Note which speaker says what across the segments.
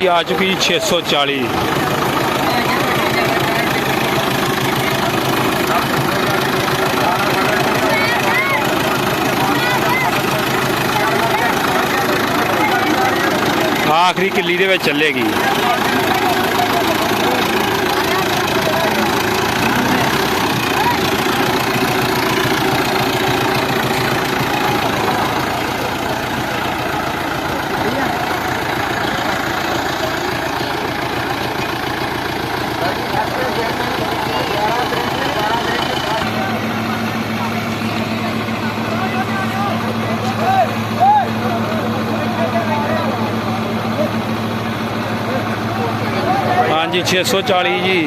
Speaker 1: आ चुकी 640। आखिरी किली दे विच चलेगी। हाँ जी 640 जी।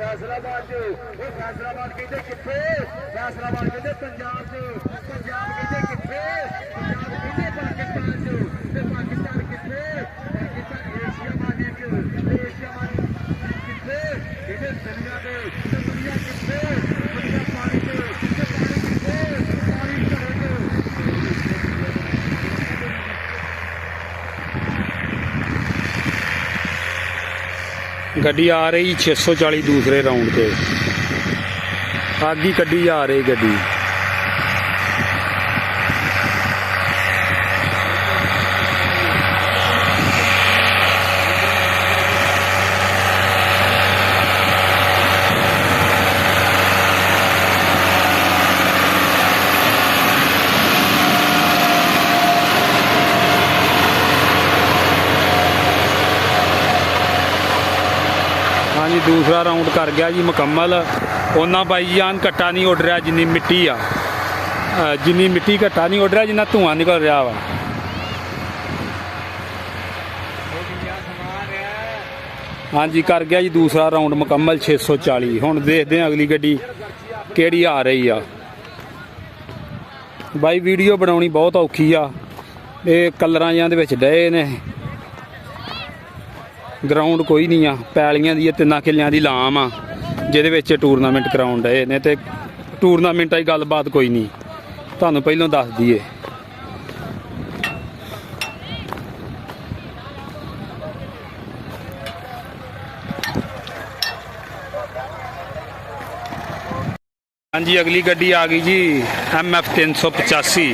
Speaker 2: फैसलाबाद फैसलाबाद कहते किथे फैसलाबाद कहते पंजाब पंजाब कहते किथे पंजाब कहते पाकिस्तान पाकिस्तान किथे पाकिस्तान एशिया महाद्वीप एशिया महाद्वीप किथे कहते दुनिया के दुनिया किथे दुनिया पानी के पानी किथे पानी करेंगे।
Speaker 1: गड्डी आ रही 640 दूसरे राउंड पे आगे कड्डी आ रही गड्डी। हाँ जी दूसरा राउंड कर गया जी मुकम्मल। उन्ना भाई जान घट्टा नहीं उड़ रहा जिन्नी मिट्टी आ, जिन्नी मिट्टी घट्टा नहीं उड़ रहा जिन्ना धुआं निकल रहा वा। हाँ जी कर गया जी दूसरा राउंड मुकम्मल 640। हुण देखते हैं अगली गड्डी केड़ी आ रही आ। भाई वीडियो बनाउणी बहुत औखी आ, ये कलरां जिहां दे विच डए ने। ग्राउंड कोई नहीं आ, पैलियां दी 3 किल्लियां दी लाम आ जिहदे विच टूरनामेंट कराउण डए ने ते टूरनामेंट की गलबात कोई नहीं, तुहानूं पहिलों दस दईए। हाँ जी अगली गड्डी आ गई जी MF 385।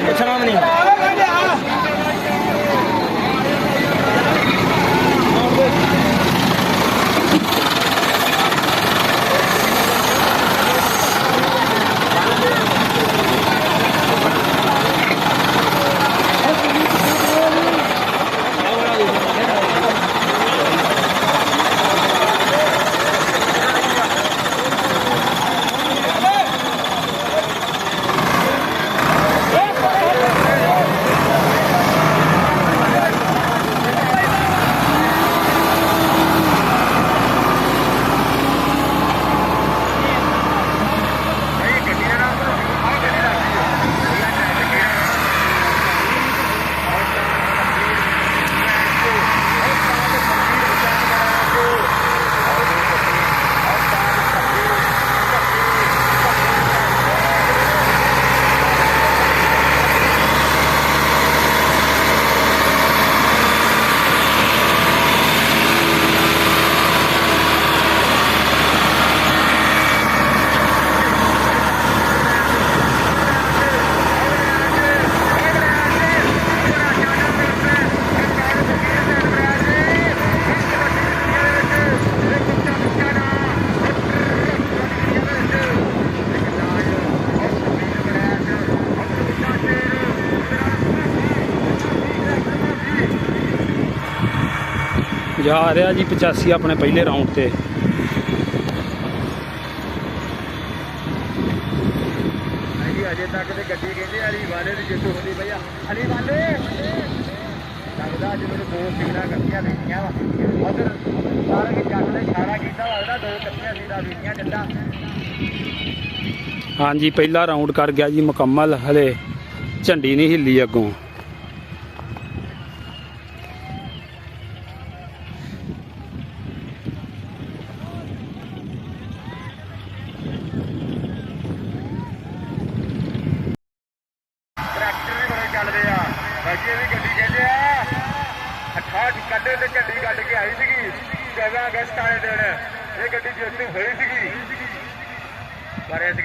Speaker 2: पुछना भी नहीं।
Speaker 1: ਜਾ ਰਿਹਾ ਜੀ 85 ਆਪਣੇ ਪਹਿਲੇ ਰਾਊਂਡ ਤੇ।
Speaker 2: ਅਜੇ ਤੱਕ ਤੇ ਗੱਡੀ ਕਹਿੰਦੇ ਅਲੀ ਵਾਲੇ ਦੀ ਜਿੱਤ ਹੁੰਦੀ ਪਈ ਆ। ਅਲੀ ਵਾਲੇ ਲੱਗਦਾ ਅੱਜ ਮੈਨੂੰ 2 ਸੀਟਾਂ ਕੱਟੀਆਂ ਵੇਖੀਆਂ ਵਾ ਉਧਰ ਸਾਰੇ ਕਿ ਜੱਟ ਨੇ ਇਸ਼ਾਰਾ ਕੀਤਾ ਲੱਗਦਾ 2 ਕੱਟੀਆਂ ਸੀਟਾਂ ਵੇਖੀਆਂ ਜੱਟਾਂ।
Speaker 1: ਹਾਂਜੀ ਪਹਿਲਾ ਰਾਊਂਡ ਕਰ ਗਿਆ ਜੀ ਮੁਕੰਮਲ। ਹਲੇ ਝੰਡੀ ਨਹੀਂ ਹਿੱਲੀ ਅੱਗੋਂ।
Speaker 2: ਟਰੈਕਟਰ ਵੀ ਬੜੇ ਚੱਲਦੇ ਆ ਬਾਕੀ ਵੀ ਗੱਡੀ ਕਹਿੰਦੇ ਆ ਅੱਠਾ ਕੱਢੇ ਤੇ ਝੰਡੀ ਕੱਢ ਕੇ ਆਈ ਸੀਗੀ 14 ਅਗਸਤ ਵਾਲੇ ਦਿਨ ਇਹ ਗੱਡੀ ਜੇਤੂ ਹੋਈ ਸੀਗੀ ਪਰ ਇਸ